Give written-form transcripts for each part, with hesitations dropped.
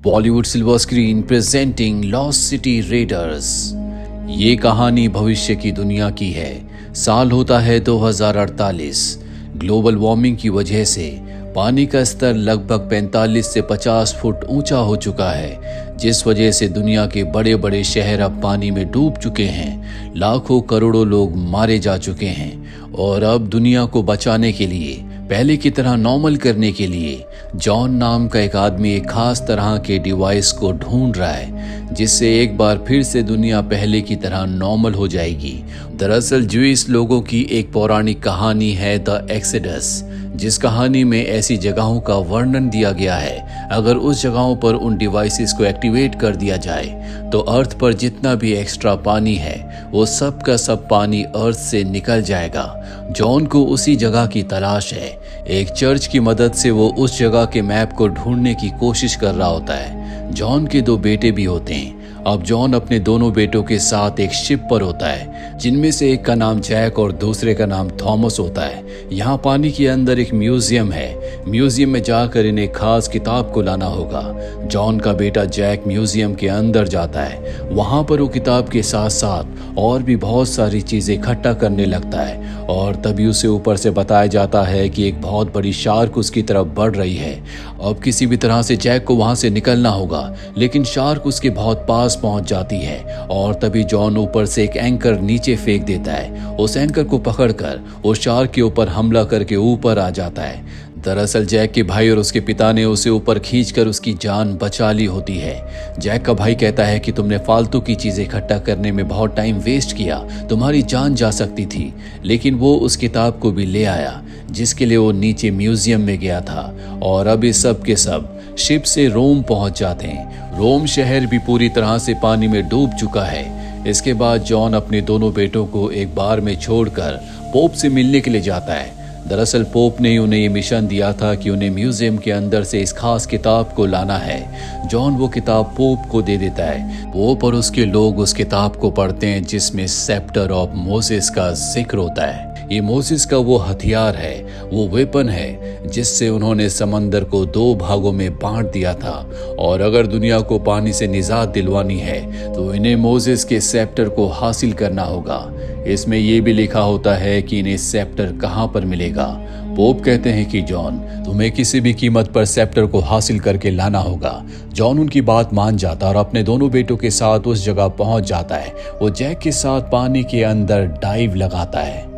Bollywood silver screen presenting lost city readers. ये कहानी भविष्य की दुनिया की है। साल होता है 2048। ग्लोबल वार्मिंग की वजह से पानी का स्तर लगभग 45 से 50 फुट ऊंचा हो चुका है, जिस वजह से दुनिया के बड़े बड़े शहर अब पानी में डूब चुके हैं। लाखों करोड़ों लोग मारे जा चुके हैं और अब दुनिया को बचाने के लिए, पहले की तरह नॉर्मल करने के लिए जॉन नाम का एक आदमी एक खास तरह के डिवाइस को ढूंढ रहा है, जिससे एक बार फिर से दुनिया पहले की तरह नॉर्मल हो जाएगी। दरअसल ज्यूइश लोगों की एक पौराणिक कहानी है द एक्सोडस, जिस कहानी में ऐसी जगहों का वर्णन दिया गया है। अगर उस जगहों पर उन डिवाइसेस को एक्टिवेट कर दिया जाए तो अर्थ पर जितना भी एक्स्ट्रा पानी है वो सब का सब पानी अर्थ से निकल जाएगा। जॉन को उसी जगह की तलाश है। एक चर्च की मदद से वो उस जगह के मैप को ढूंढने की कोशिश कर रहा होता है। जॉन के दो बेटे भी होते हैं। अब जॉन अपने दोनों बेटों के साथ एक शिप पर होता है, जिनमें से एक का नाम जैक और दूसरे का नाम थॉमस होता है। यहाँ पानी के अंदर एक म्यूजियम है। म्यूजियम में जाकर इन्हें खास किताब को लाना होगा। जॉन का बेटा जैक म्यूजियम के अंदर जाता है। वहाँ पर वो किताब के साथ साथ और भी बहुत सारी चीजें इकट्ठा करने लगता है और तभी उसे ऊपर से बताया जाता है कि एक बहुत बड़ी शार्क उसकी तरफ बढ़ रही है। अब किसी भी तरह से जैक को वहां से निकलना होगा, लेकिन शार्क उसके बहुत पास पहुंच जाती है और तभी जॉन ऊपर से एक एंकर नीचे फेंक देता है। उस एंकर को पकड़कर वो शार्क के ऊपर हमला करके ऊपर आ जाता है। दरअसल जैक के भाई और उसके पिता ने उसे ऊपर खींचकर उसकी जान बचा ली होती है। जैक का भाई कहता है कि तुमने फालतू की चीजें इकट्ठा करने में बहुत टाइम वेस्ट किया, तुम्हारी जान जा सकती थी। लेकिन वो उस किताब को भी ले आया जिसके लिए वो नीचे म्यूजियम में गया था। और अब इस सब के सब शिप से रोम पहुंच जाते हैं। रोम शहर भी पूरी तरह से पानी में डूब चुका है। इसके बाद जॉन अपने दोनों बेटों को एक बार में छोड़कर पोप से मिलने के लिए जाता है। दरअसल पोप ने उन्हें ये मिशन दिया था कि उन्हें म्यूजियम के अंदर से इस खास किताब को लाना है। जॉन वो किताब पोप को दे देता है। पोप और उसके लोग उस किताब को पढ़ते हैं, जिसमें सेप्टर ऑफ मोसेस का जिक्र होता है। ये मोसेस का वो हथियार है, वो वेपन है जिससे उन्होंने समंदर को 2 भागों में बांट दिया था। और अगर दुनिया को पानी से निजात दिलवानी है तो इन्हें मोसेस के सेप्टर को हासिल करना होगा। इसमें यह भी लिखा होता है कि इन्हें सेप्टर कहाँ पर मिलेगा। पोप कहते हैं कि जॉन, तुम्हें किसी भी कीमत पर सेप्टर को हासिल करके लाना होगा। जॉन उनकी बात मान जाता और अपने दोनों बेटों के साथ उस जगह पहुंच जाता है। वो जैक के साथ पानी के अंदर डाइव लगाता है,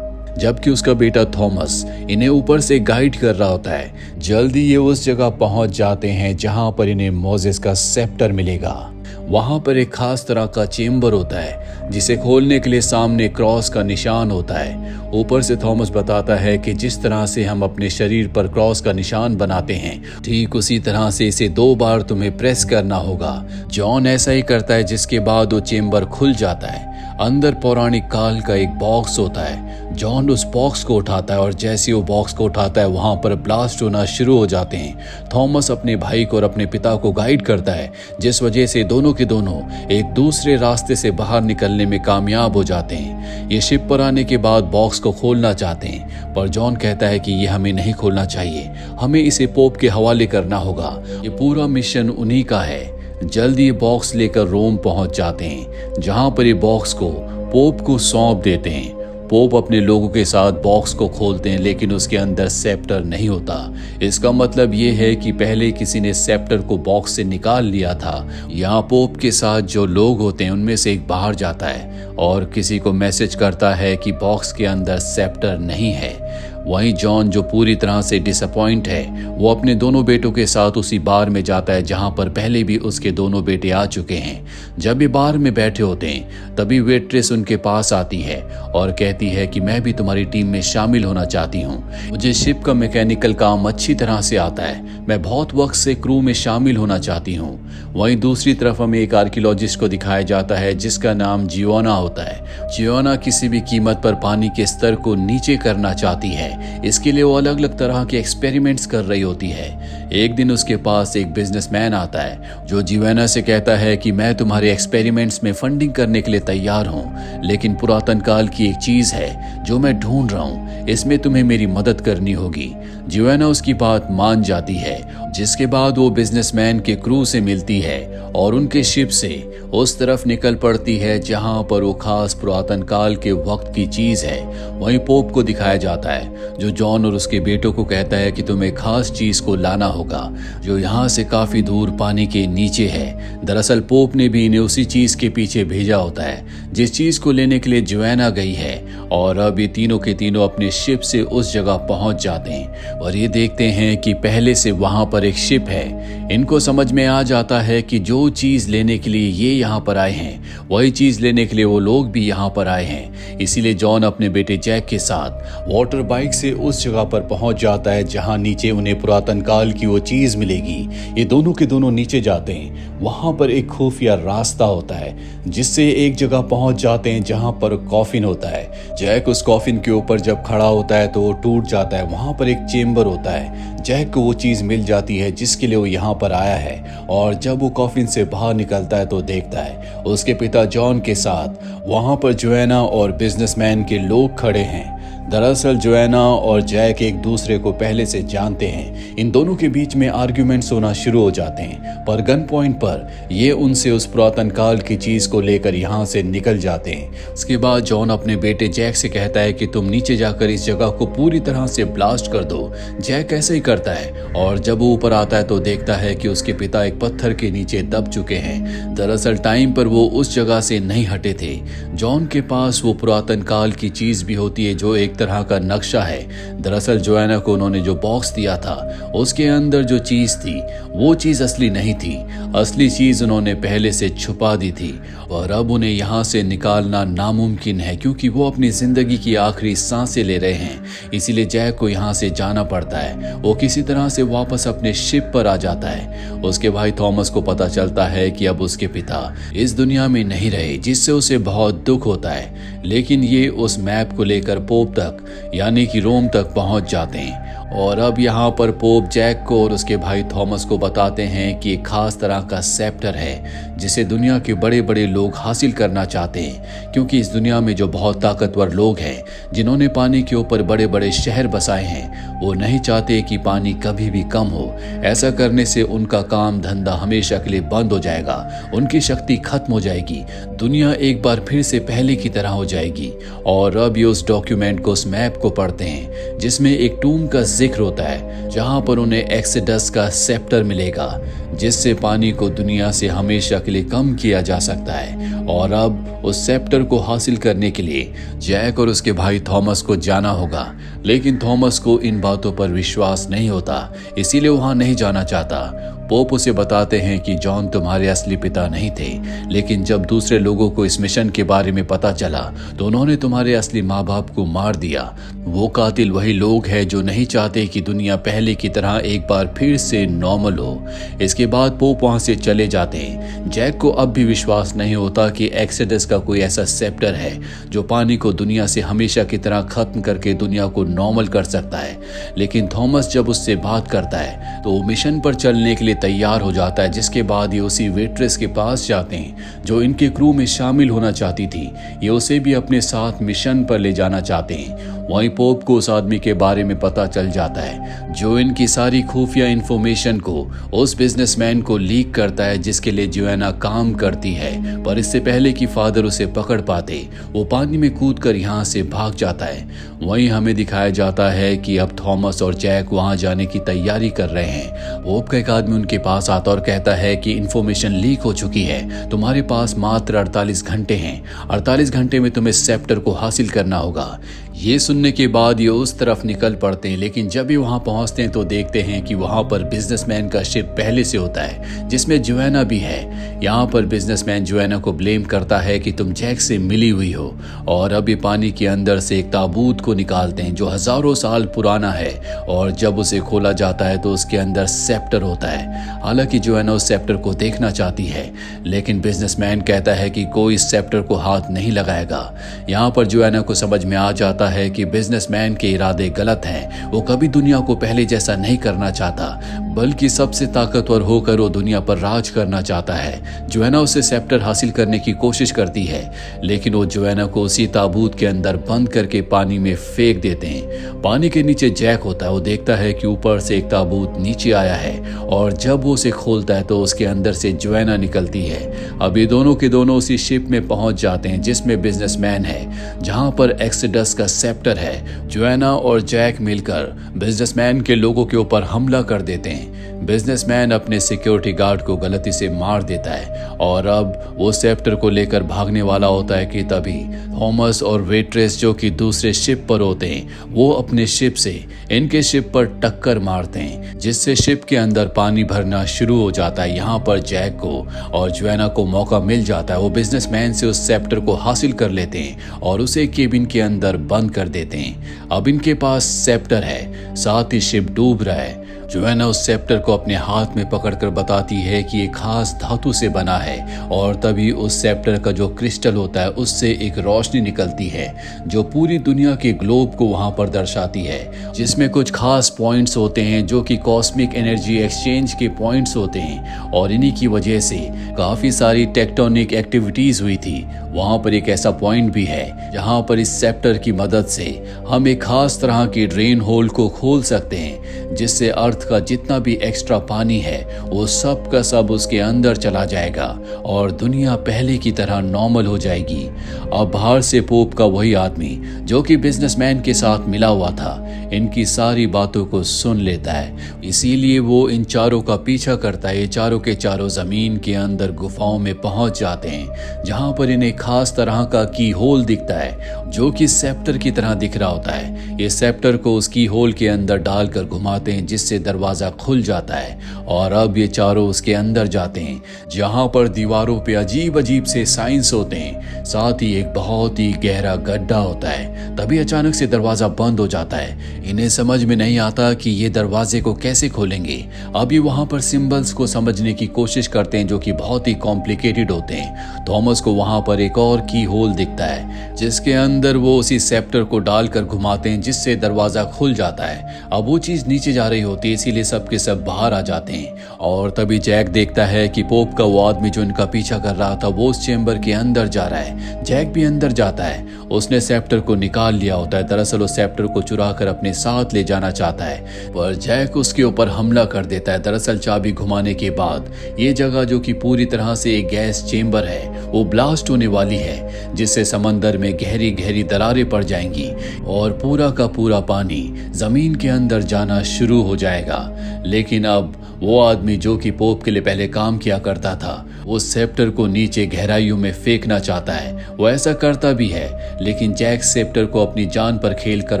जबकि उसका बेटा थॉमस इन्हें ऊपर से गाइड कर रहा होता है। जल्दी ये उस जगह पहुंच जाते हैं जहां पर इन्हें मोसेस का सेप्टर मिलेगा। वहां पर एक खास तरह का चेम्बर होता है, जिसे खोलने के लिए सामने क्रॉस का निशान होता है। ऊपर से थॉमस बताता है कि जिस तरह से हम अपने शरीर पर क्रॉस का निशान बनाते हैं, ठीक उसी तरह से इसे 2 बार तुम्हें प्रेस करना होगा। जॉन ऐसा ही करता है, जिसके बाद वो चेम्बर खुल जाता है। अंदर पौराणिक काल का एक बॉक्स होता है। जॉन उस बॉक्स को उठाता है और जैसे वो बॉक्स को उठाता है वहां पर ब्लास्ट होना शुरू हो जाते हैं। थॉमस अपने भाई को और अपने पिता को गाइड करता है, जिस वजह से दोनों के दोनों एक दूसरे रास्ते से बाहर निकलने में कामयाब हो जाते हैं। ये शिप पर आने के बाद बॉक्स को खोलना चाहते हैं, पर जॉन कहता है कि ये हमें नहीं खोलना चाहिए, हमें इसे पोप के हवाले करना होगा। ये पूरा मिशन उन्हीं का है। जल्दी ये बॉक्स लेकर रोम पहुंच जाते हैं, जहां पर ये बॉक्स को पोप को सौंप देते हैं। पोप अपने लोगों के साथ बॉक्स को खोलते हैं, लेकिन उसके अंदर सेप्टर नहीं होता। इसका मतलब ये है कि पहले किसी ने सेप्टर को बॉक्स से निकाल लिया था। यहाँ पोप के साथ जो लोग होते हैं उनमें से एक बाहर जाता है और किसी को मैसेज करता है कि बॉक्स के अंदर सेप्टर नहीं है। वहीं जॉन, जो पूरी तरह से डिसअपॉइंट है, वो अपने दोनों बेटों के साथ उसी बार में जाता है जहां पर पहले भी उसके दोनों बेटे आ चुके हैं। जब ये बार में बैठे होते हैं तभी वेट्रेस उनके पास आती है और कहती है कि मैं भी तुम्हारी टीम में शामिल होना चाहती हूँ। मुझे शिप का मैकेनिकल काम अच्छी तरह से आता है, मैं बहुत वक्त से क्रू में शामिल होना चाहती हूँ। वहीं दूसरी तरफ हमें एक आर्कियोलॉजिस्ट को दिखाया जाता है, जिसका नाम जियोना होता है। जियोना किसी भी कीमत पर पानी के स्तर को नीचे करना चाहती है। इसके लिए वो अलग अलग तरह के एक्सपेरिमेंट्स कर रही होती है। एक दिन उसके पास एक बिजनेसमैन आता है, जो जियोना से कहता है कि मैं तुम्हारे एक्सपेरिमेंट्स में फंडिंग करने के लिए तैयार हूँ, लेकिन पुरातन काल की एक चीज है जो मैं ढूंढ रहा हूँ, इसमें तुम्हें मेरी मदद करनी होगी। जोएना उसकी बात मान जाती है, जिसके बाद वो बिजनेसमैन के क्रू से मिलती है और उनके शिप से उस तरफ निकल पड़ती है जहां पर वो खास पुरातन काल के वक्त की चीज है। वहीं पोप को दिखाया जाता है जो जॉन और उसके बेटों को कहता है कि तुम्हें खास चीज को लाना होगा जो यहाँ से काफी दूर पानी के नीचे है। दरअसल पोप ने भी इन्हें उसी चीज के पीछे भेजा होता है जिस चीज को लेने के लिए जोएना गई है, और अब ये तीनों के तीनों अपने शिप से उस जगह पहुंच जाते हैं और ये देखते हैं कि पहले से वहां पर एक शिप है। इनको समझ में आ जाता है कि जो चीज लेने के लिए ये यहाँ पर आए हैं वही चीज लेने के लिए वो लोग भी यहाँ पर आए हैं। इसीलिए जॉन अपने बेटे जैक के साथ वाटर बाइक से उस जगह पर पहुंच जाता है जहां नीचे उन्हें पुरातन काल की वो चीज मिलेगी। ये दोनों के दोनों नीचे जाते हैं। वहां पर एक खुफिया रास्ता होता है जिससे एक जगह पहुंच जाते हैं जहां पर कॉफिन होता है। जैक उस कॉफिन के ऊपर जब खड़ा होता है तो वो टूट जाता है। वहां पर एक चेम्बर होता है। जैक को वो चीज मिल जाती है जिसके लिए वो यहाँ पर आया है, और जब वो कॉफिन से बाहर निकलता है तो देखता है उसके पिता जॉन के साथ वहां पर जोएना और बिजनेसमैन के लोग खड़े हैं। दरअसल जोएना और जैक एक दूसरे को पहले से जानते हैं। इन दोनों के बीच में आर्ग्यूमेंट्स होना शुरू हो जाते हैं, पर गन पॉइंट पर ये उनसे उस पुरातन काल की चीज को लेकर यहाँ से निकल जाते हैं। उसके बाद जॉन अपने बेटे जैक से कहता है कि तुम नीचे जाकर इस जगह को पूरी तरह से ब्लास्ट कर दो। जैक ऐसे ही करता है और जब वो ऊपर आता है तो देखता है कि उसके पिता एक पत्थर के नीचे दब चुके हैं। दरअसल टाइम पर वो उस जगह से नहीं हटे थे। जॉन के पास वो पुरातन काल की चीज भी होती है जो एक तरह का नक्शा है। दरअसल जोएना को उन्होंने जो बॉक्स दिया था उसके अंदर जो चीज थी वो चीज असली नहीं थी। असली चीज उन्होंने पहले से छुपा दी थी और अब उन्हें यहाँ से निकालना नामुमकिन है क्योंकि वो अपनी जिंदगी की आखिरी सांसें ले रहे हैं। इसीलिए जैक को यहाँ से जाना पड़ता है। वो किसी तरह से वापस अपने शिप पर आ जाता है। उसके भाई थॉमस को पता चलता है कि अब उसके पिता इस दुनिया में नहीं रहे, जिससे उसे बहुत दुख होता है। लेकिन ये उस मैप को लेकर पोप तक यानी कि रोम तक पहुंच जाते हैं और अब यहाँ पर पोप जैक को और उसके भाई थॉमस को बताते हैं कि एक खास तरह का सेप्टर है जिसे दुनिया के बड़े बड़े लोग हासिल करना चाहते हैं, क्योंकि इस दुनिया में जो बहुत ताकतवर लोग हैं जिन्होंने पानी के ऊपर बड़े बड़े शहर बसाए हैं वो नहीं चाहते कि पानी कभी भी कम हो। ऐसा करने से उनका काम धंधा हमेशा के लिए बंद हो जाएगा, उनकी शक्ति खत्म हो जाएगी, दुनिया एक बार फिर से पहले की तरह हो जाएगी। और अब ये उस डॉक्यूमेंट को, उस मैप को पढ़ते हैं जिसमें एक टूम का जिक्र होता है जहां पर उन्हें एक्सेडस का सेप्टर मिलेगा जिससे पानी को दुनिया से हमेशा के लिए कम किया जा सकता है। और अब उस सेप्टर को हासिल करने के लिए जैक और उसके भाई थॉमस को जाना होगा, लेकिन थॉमस को इन बातों पर विश्वास नहीं होता, इसीलिए वहां नहीं जाना चाहता। पोप उसे बताते हैं कि जॉन तुम्हारे असली पिता नहीं थे, लेकिन जब दूसरे लोगों को इस मिशन के बारे में पता चला तो उन्होंने तुम्हारे असली माँ बाप को मार दिया। वो कातिल वही लोग हैं जो नहीं चाहते कि दुनिया पहले की तरह एक बार फिर से नॉर्मल हो। इसके बाद पोप वहां से चले जाते हैं। जैक को अब भी विश्वास नहीं होता कि एक्सेडस का कोई ऐसा सेप्टर है जो पानी को दुनिया से हमेशा की तरह खत्म करके दुनिया को नॉर्मल कर सकता है। लेकिन थॉमस जब उससे बात करता है तो वो मिशन पर चलने के लिए तैयार हो जाता है, जिसके बाद ये उसी वेट्रेस के पास जाते हैं जो इनके क्रू में शामिल होना चाहती थी। ये उसे भी अपने साथ मिशन पर ले जाना चाहते हैं। वहीं पोप को उस आदमी के बारे में पता चल जाता है जो इनकी सारी खुफिया इंफॉर्मेशन को उस बिजनेसमैन को लीक करता है जिसके लिए जोएना काम करती है। पर इससे पहले कि फादर उसे पकड़ पाते वो पानी में कूदकर यहाँ से भाग जाता है। वहीं हमें दिखाया जाता है कि अब थॉमस और जैक वहां जाने की तैयारी कर रहे हैं। पोप का एक आदमी उनके पास आता और कहता है कि इंफॉर्मेशन लीक हो चुकी है, तुम्हारे पास मात्र 48 घंटे हैं। 48 घंटे में तुम्हें सेप्टर को हासिल करना होगा। ये सुनने के बाद ये उस तरफ निकल पड़ते हैं, लेकिन जब ये वहां पहुंचते हैं तो देखते हैं कि वहां पर बिजनेसमैन का शिप पहले से होता है जिसमें जोएना भी है। यहाँ पर बिजनेसमैन जोएना को ब्लेम करता है कि तुम जैक से मिली हुई हो, और अभी पानी के अंदर से एक ताबूत को निकालते हैं जो हजारों साल पुराना है, और जब उसे खोला जाता है तो उसके अंदर सेप्टर होता है। हालांकि जोएना उस सेप्टर को देखना चाहती है, लेकिन बिजनेसमैन कहता है कि कोई इस सेप्टर को हाथ नहीं लगाएगा। यहाँ पर जोएना को समझ में आ जाता है कि बिजनेसमैन के इरादे गलत हैं। वो कभी दुनिया को पहले जैसा नहीं करना चाहता, बल्कि सबसे ताकतवर होकर वो दुनिया पर राज करना चाहता है। जोएना उसे सेप्टर हासिल करने की कोशिश करती है, लेकिन वो जोएना को उसी ताबूत के अंदर बंद करके पानी में फेंक देते हैं। पानी के नीचे जैक होता है। वो देखता है कि ऊपर से एक ताबूत नीचे आया है, और जब वो उसे खोलता है तो उसके अंदर से जोएना निकलती है। अब ये दोनों के दोनों उसी शिप में पहुंच जाते हैं जिसमें बिजनेसमैन है, जहां पर एक्सोडस का सेप्टर है। जोएना और जैक मिलकर बिजनेसमैन के लोगों के ऊपर हमला कर देते हैं। बिजनेसमैन अपने सिक्योरिटी गार्ड को गलती से मार देता है, और अब वो सेप्टर को लेकर भागने वाला होता है कि तभी थॉमस और वेट्रेस, जो कि दूसरे शिप पर होते हैं, वो अपने शिप से इनके शिप पर टक्कर मारते हैं, जिससे शिप के अंदर पानी भरना शुरू हो जाता है। यहाँ पर जैक को और जोएना को मौका मिल जाता है। वो बिजनेसमैन से उस सेप्टर को हासिल कर लेते हैं और उसे केबिन के अंदर बंद कर देते हैं। अब इनके पास सेप्टर है, साथ ही शिप डूब रहा है। जोएना उस सेप्टर को अपने हाथ में पकड़कर बताती है कि ये खास धातु से बना है, और तभी उस सेप्टर का जो क्रिस्टल होता है उससे एक रोशनी निकलती है जो पूरी दुनिया के ग्लोब को वहां पर दर्शाती है, जिसमें कुछ खास पॉइंट्स होते हैं जो कि कॉस्मिक एनर्जी एक्सचेंज के पॉइंट्स होते हैं, और इन्हीं की वजह से काफी सारी टेक्टोनिक एक्टिविटीज हुई थी। वहां पर एक ऐसा पॉइंट भी है जहां पर इस सेप्टर की मदद से हम एक खास तरह की ड्रेन होल को खोल सकते हैं, जिससे अर्थ का जितना भी एक्स्ट्रा पानी है वो सब का सब उसके अंदर चला जाएगा और दुनिया पहले की तरह नॉर्मल हो जाएगी। अब बाहर से पोप का वही आदमी जो कि बिजनेसमैन के साथ मिला हुआ था, इनकी सारी बातों को सुन लेता है। इसीलिए वो इन चारों का पीछा करता है। ये चारों के चारों जमीन के अंदर गुफाओं में पहुंच जाते हैं, जहां पर इन्हें खास तरह का की होल दिखता है जो कि सेप्टर की तरह दिख रहा होता है। ये सेप्टर को उस की होल के अंदर डालकर घुमाते हैं, जिससे दरवाजा खुल जाता है, और अब ये चारों उसके अंदर जाते हैं, जहां पर दीवारों पे अजीब अजीब से साइंस होते हैं, साथ ही एक बहुत ही गहरा गड्ढा होता है। तभी अचानक से दरवाजा बंद हो जाता है। इन्हें समझ में नहीं आता कि ये दरवाजे को कैसे खोलेंगे। अब ये वहां पर सिंबल्स को समझने की कोशिश करते हैं जो कि बहुत ही कॉम्प्लिकेटेड होते हैं। थॉमस को वहां पर एक और की होल दिखता है, जिसके अंदर वो उसी सेप्टर को डालकर घुमाते हैं, जिससे दरवाजा खुल जाता है। अब वो चीज नीचे जा रही होती है, इसीलिए सब के सब बाहर आ जाते हैं। और तभी जैक देखता है कि पोप का वो आदमी जो इनका पीछा कर रहा था वो उस चेंबर के अंदर जा रहा है। जैक भी अंदर जाता है। उसने सेप्टर को निकाल लिया होता है। दरअसल उस सेप्टर को चुरा कर अपने साथ ले जाना चाहता है, पर जैक उसके ऊपर हमला कर देता है। दरअसल चाबी घुमाने के बाद ये जगह, जो कि पूरी तरह से एक गैस चेंबर है, वो ब्लास्ट होने वाली है, जिससे समंदर में गहरी गहरी दरारें पड़ जाएंगी और पूरा का पूरा पानी जमीन के अंदर जाना शुरू हो जाएगा। लेकिन अब वो आदमी जो कि पोप के लिए पहले काम किया करता था, वो सेप्टर को नीचे गहराइयों में फेंकना चाहता है। वो ऐसा करता भी है, लेकिन जैक सेप्टर को अपनी जान पर खेलकर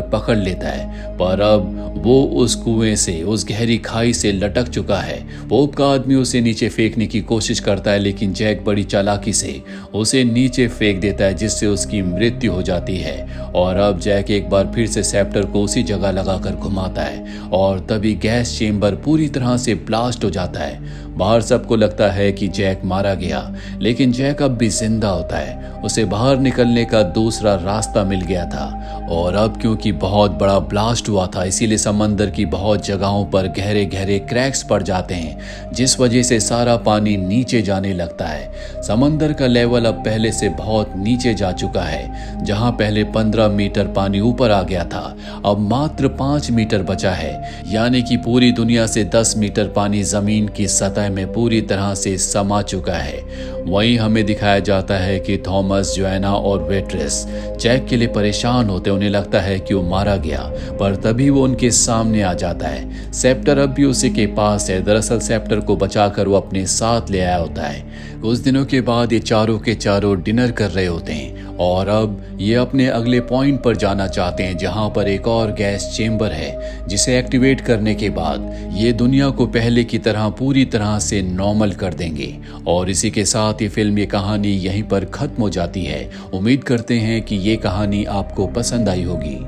पकड़ लेता है। पर अब वो उस कुएं से, उस गहरी खाई से लटक चुका है। पोप का आदमी उसे नीचे फेंकने की कोशिश करता है, लेकिन जैक बड़ी चालाकी से उसे नीचे फेंक देता है, जिससे उसकी मृत्यु हो जाती है। और अब जैक एक बार फिर से सेप्टर को उसी जगह लगाकर घुमाता है, और तभी गैस चेंबर पूरी तरह से ब्लास्ट हो जाता है। बाहर सबको लगता है कि जैक मारा गया, लेकिन जैक अब भी जिंदा होता है। उसे बाहर निकलने का दूसरा रास्ता मिल गया था, और अब क्योंकि बहुत बड़ा ब्लास्ट हुआ था, इसीलिए समंदर की बहुत जगहों पर गहरे गहरे क्रैक्स पड़ जाते हैं, जिस वजह से सारा पानी नीचे जाने लगता है। समंदर का लेवल अब पहले से बहुत नीचे जा चुका है। जहां पहले 15 मीटर पानी ऊपर आ गया था, अब मात्र 5 मीटर बचा है, यानी कि पूरी दुनिया से 10 मीटर पानी जमीन की सतह में पूरी तरह से समा चुका है। वहीं हमें दिखाया जाता है कि थॉमस, जोएना और वेट्रेस जैक के लिए परेशान होते। उन्हें लगता है कि वो मारा गया, पर तभी वो उनके सामने आ जाता है। सेप्टर अब भी उसी के पास है। दरअसल सेप्टर को बचाकर वो अपने साथ ले आया होता है। कुछ दिनों के बाद ये चारों के चारों डिनर कर रहे होते हैं, और अब ये अपने अगले पॉइंट पर जाना चाहते हैं, जहां पर एक और गैस चेंबर है, जिसे एक्टिवेट करने के बाद ये दुनिया को पहले की तरह पूरी तरह से नॉर्मल कर देंगे। और इसी के साथ ये फिल्म, ये कहानी यहीं पर खत्म हो जाती है। उम्मीद करते हैं कि ये कहानी आपको पसंद आई होगी।